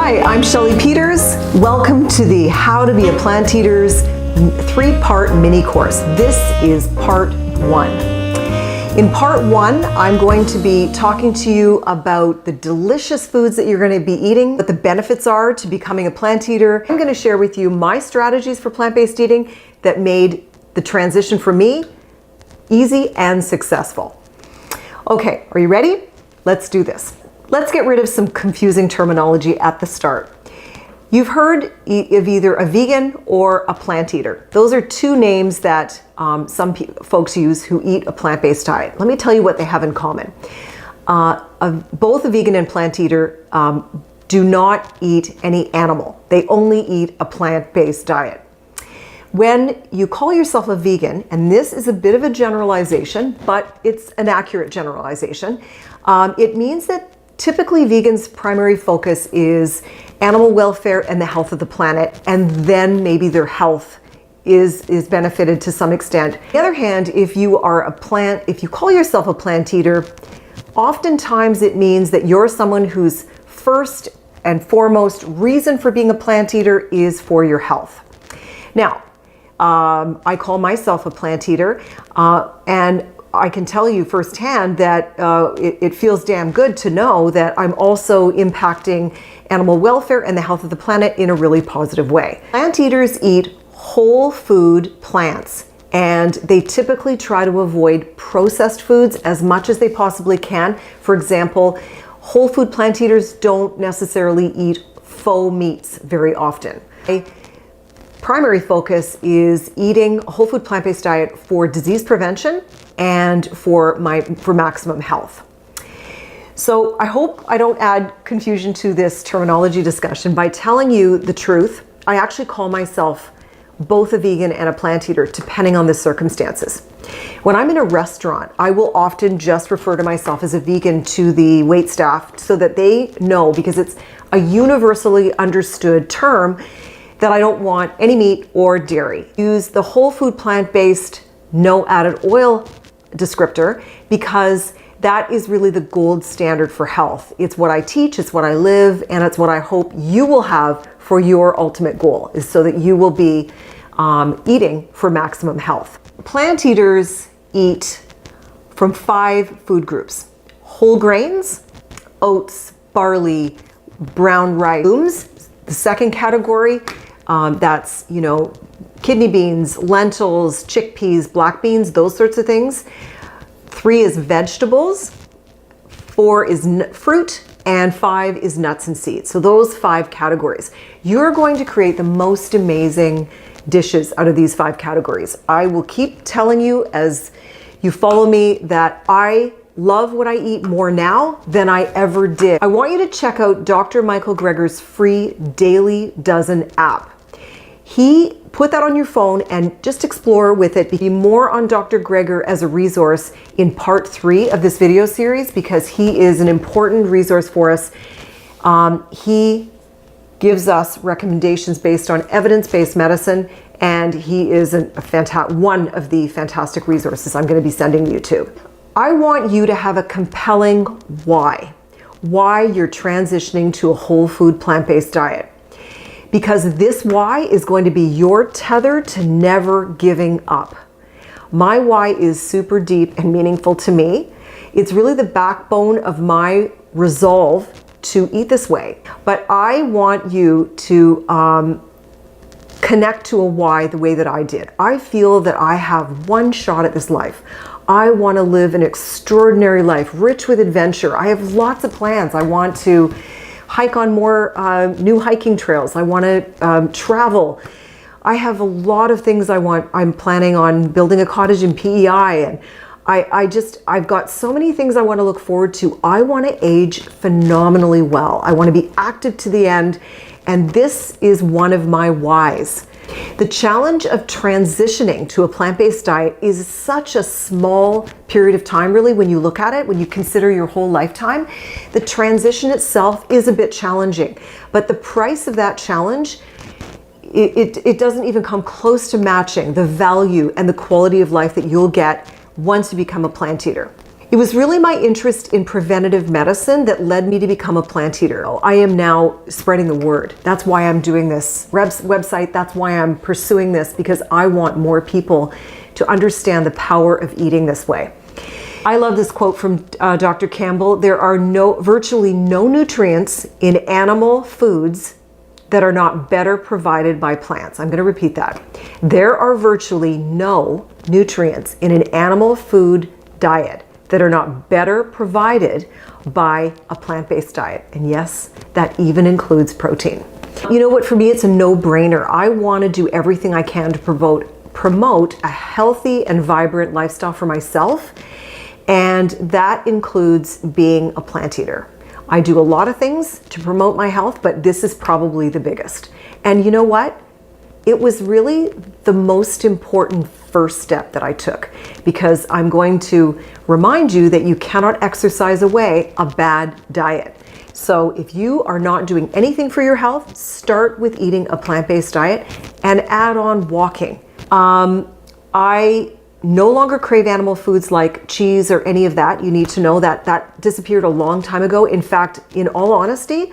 Hi, I'm Shelley Peters. Welcome to the How to Be a Plant Eater's 3-part mini course. This is part 1. In part 1, I'm going to be talking to you about the delicious foods that you're going to be eating, what the benefits are to becoming a plant eater. I'm going to share with you my strategies for plant-based eating that made the transition for me easy and successful. Okay, are you ready? Let's do this. Let's get rid of some confusing terminology at the start. You've heard of either a vegan or a plant eater. Those are two names that some folks use who eat a plant-based diet. Let me tell you what they have in common. Both a vegan and plant eater do not eat any animal. They only eat a plant-based diet. When you call yourself a vegan, and this is a bit of a generalization, but it's an accurate generalization, it means that typically vegans' primary focus is animal welfare and the health of the planet, and then maybe their health is benefited to some extent. On the other hand, if you call yourself a plant eater, oftentimes it means that you're someone whose first and foremost reason for being a plant eater is for your health. Now, I call myself a plant eater, and I can tell you firsthand that it feels damn good to know that I'm also impacting animal welfare and the health of the planet in a really positive way. Plant eaters eat whole food plants, and they typically try to avoid processed foods as much as they possibly can. For example, whole food plant eaters don't necessarily eat faux meats very often. Primary focus is eating a whole food plant-based diet for disease prevention and for maximum health. So I hope I don't add confusion to this terminology discussion by telling you the truth. I actually call myself both a vegan and a plant eater, depending on the circumstances. When I'm in a restaurant, I will often just refer to myself as a vegan to the wait staff so that they know, because it's a universally understood term, that I don't want any meat or dairy. Use the whole food plant-based no added oil descriptor because that is really the gold standard for health. It's what I teach, it's what I live, and it's what I hope you will have for your ultimate goal, is so that you will be eating for maximum health. Plant eaters eat from 5 food groups: whole grains, oats, barley, brown rice, legumes. The second category, that's, kidney beans, lentils, chickpeas, black beans, those sorts of things. 3 is vegetables, 4 is fruit, and 5 is nuts and seeds. So those 5 categories. You're going to create the most amazing dishes out of these 5 categories. I will keep telling you as you follow me that I love what I eat more now than I ever did. I want you to check out Dr. Micheal Greger's free Daily Dozen app. He put that on your phone and just explore with it. Be more on Dr. Greger as a resource in part 3 of this video series, because he is an important resource for us. He gives us recommendations based on evidence-based medicine, and he is one of the fantastic resources I'm going to be sending you to. I want you to have a compelling why you're transitioning to a whole food plant-based diet. Because this why is going to be your tether to never giving up. My why is super deep and meaningful to me. It's really the backbone of my resolve to eat this way. But I want you to connect to a why the way that I did. I feel that I have one shot at this life. I want to live an extraordinary life, rich with adventure. I have lots of plans. I want to hike on more new hiking trails. I want to travel. I have a lot of things I'm planning on building a cottage in PEI, and I've got so many things I want to look forward to. I want to age phenomenally well. I want to be active to the end, and this is one of my whys. The challenge of transitioning to a plant-based diet is such a small period of time, really, when you look at it, when you consider your whole lifetime. The transition itself is a bit challenging, but the price of that challenge, it doesn't even come close to matching the value and the quality of life that you'll get once you become a plant eater. It was really my interest in preventative medicine that led me to become a plant eater. I am now spreading the word. That's why I'm doing this website. That's why I'm pursuing this, because I want more people to understand the power of eating this way. I love this quote from Dr. Campbell. There are virtually no nutrients in animal foods that are not better provided by plants. I'm going to repeat that. There are virtually no nutrients in an animal food diet that are not better provided by a plant-based diet. And yes, that even includes protein. You know what, for me, it's a no-brainer. I want to do everything I can to promote a healthy and vibrant lifestyle for myself. And that includes being a plant eater. I do a lot of things to promote my health, but this is probably the biggest. And you know what? It was really the most important first step that I took, because I'm going to remind you that you cannot exercise away a bad diet. So if you are not doing anything for your health, start with eating a plant-based diet and add on walking. I no longer crave animal foods like cheese or any of that. You need to know that that disappeared a long time ago. In fact, in all honesty,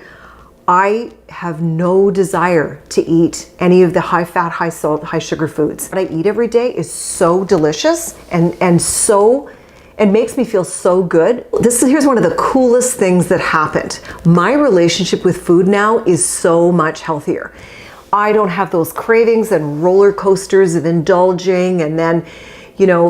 I have no desire to eat any of the high fat, high salt, high sugar foods. What I eat every day is so delicious and makes me feel so good. Here's one of the coolest things that happened. My relationship with food now is so much healthier. I don't have those cravings and roller coasters of indulging, and then,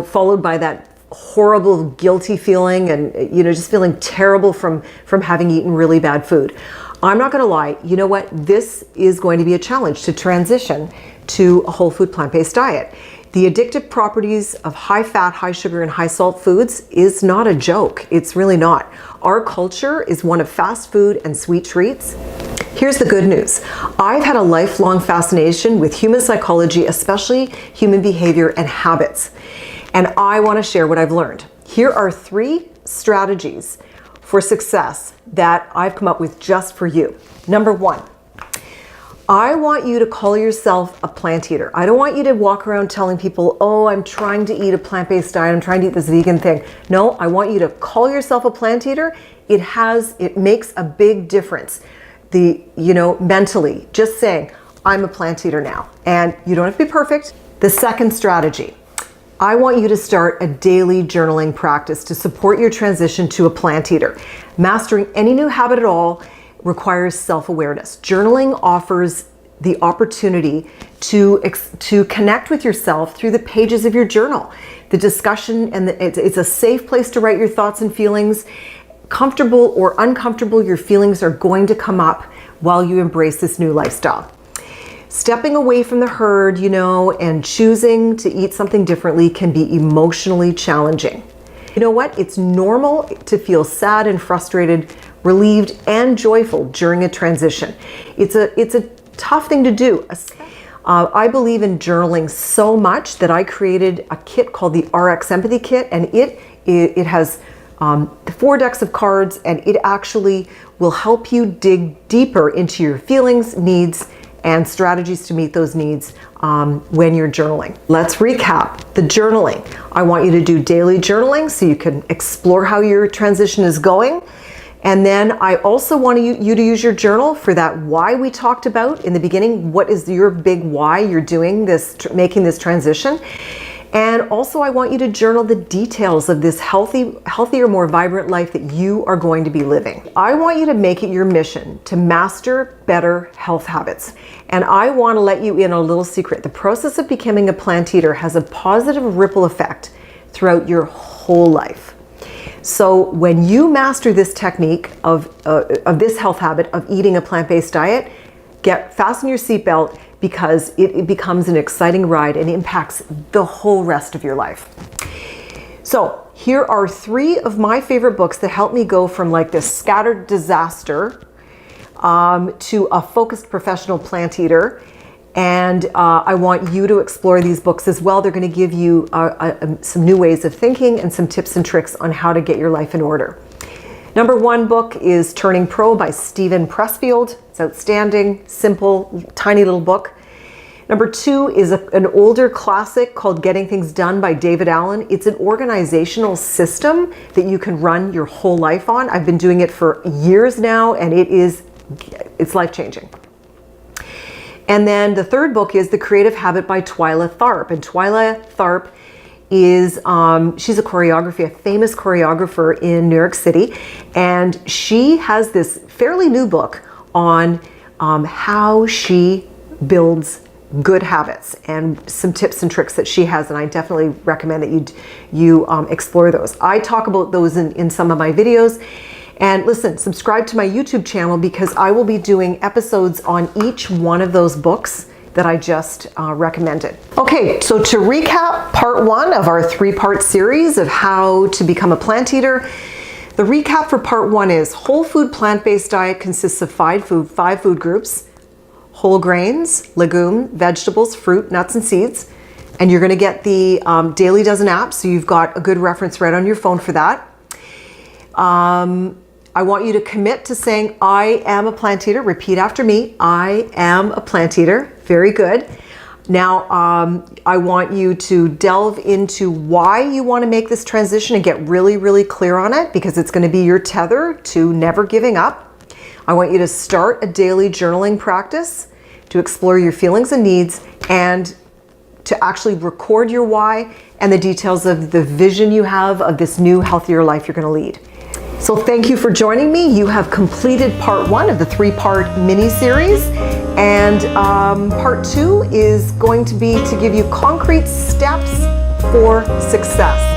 followed by that horrible guilty feeling and, just feeling terrible from having eaten really bad food. I'm not going to lie. You know what? This is going to be a challenge to transition to a whole food plant-based diet. The addictive properties of high fat, high sugar, and high salt foods is not a joke. It's really not. Our culture is one of fast food and sweet treats. Here's the good news. I've had a lifelong fascination with human psychology, especially human behavior and habits. And I want to share what I've learned. Here are 3 strategies for success that I've come up with just for you. Number 1, I want you to call yourself a plant eater. I don't want you to walk around telling people, oh, I'm trying to eat a plant-based diet. I'm trying to eat this vegan thing. No, I want you to call yourself a plant eater. It makes a big difference. Mentally, just saying, I'm a plant eater now. And you don't have to be perfect. The second strategy, I want you to start a daily journaling practice to support your transition to a plant eater. Mastering any new habit at all requires self-awareness. Journaling offers the opportunity to connect with yourself through the pages of your journal. The discussion, and it's a safe place to write your thoughts and feelings. Comfortable or uncomfortable, your feelings are going to come up while you embrace this new lifestyle. Stepping away from the herd, and choosing to eat something differently can be emotionally challenging. You know what? It's normal to feel sad and frustrated, relieved and joyful during a transition. It's a tough thing to do. I believe in journaling so much that I created a kit called the RX Empathy Kit, and it has 4 decks of cards, and it actually will help you dig deeper into your feelings, needs, and strategies to meet those needs when you're journaling. Let's recap the journaling. I want you to do daily journaling so you can explore how your transition is going. And then I also want you to use your journal for that why we talked about in the beginning. What is your big why you're doing this, making this transition? And also I want you to journal the details of this healthier, more vibrant life that you are going to be living. I want you to make it your mission to master better health habits. And I want to let you in a little secret. The process of becoming a plant eater has a positive ripple effect throughout your whole life. So when you master this technique of this health habit of eating a plant-based diet, fasten your seatbelt, because it becomes an exciting ride and impacts the whole rest of your life. So here are 3 of my favorite books that helped me go from like this scattered disaster to a focused professional plant eater. And I want you to explore these books as well. They're going to give you some new ways of thinking and some tips and tricks on how to get your life in order. Number 1 book is Turning Pro by Steven Pressfield. It's outstanding, simple, tiny little book. Number 2 is an older classic called Getting Things Done by David Allen. It's an organizational system that you can run your whole life on. I've been doing it for years now, and it's life-changing. And then the third book is The Creative Habit by Twyla Tharp. And Twyla Tharp is, she's a famous choreographer in New York City. And she has this fairly new book on how she builds good habits and some tips and tricks that she has. And I definitely recommend that you explore those. I talk about those in some of my videos. And listen, subscribe to my YouTube channel because I will be doing episodes on each one of those books that I just recommended. Okay, so to recap part 1 of our 3-part series of how to become a plant eater, the recap for part 1 is whole food plant-based diet consists of 5 food groups: whole grains, legume, vegetables, fruit, nuts, and seeds. And you're gonna get the Daily Dozen app, so you've got a good reference right on your phone for that. I want you to commit to saying, I am a plant eater. Repeat after me. I am a plant eater. Very good. Now, I want you to delve into why you want to make this transition and get really, really clear on it, because it's going to be your tether to never giving up. I want you to start a daily journaling practice to explore your feelings and needs and to actually record your why and the details of the vision you have of this new, healthier life you're going to lead. So thank you for joining me. You have completed part 1 of the 3-part mini-series, and part 2 is going to be to give you concrete steps for success.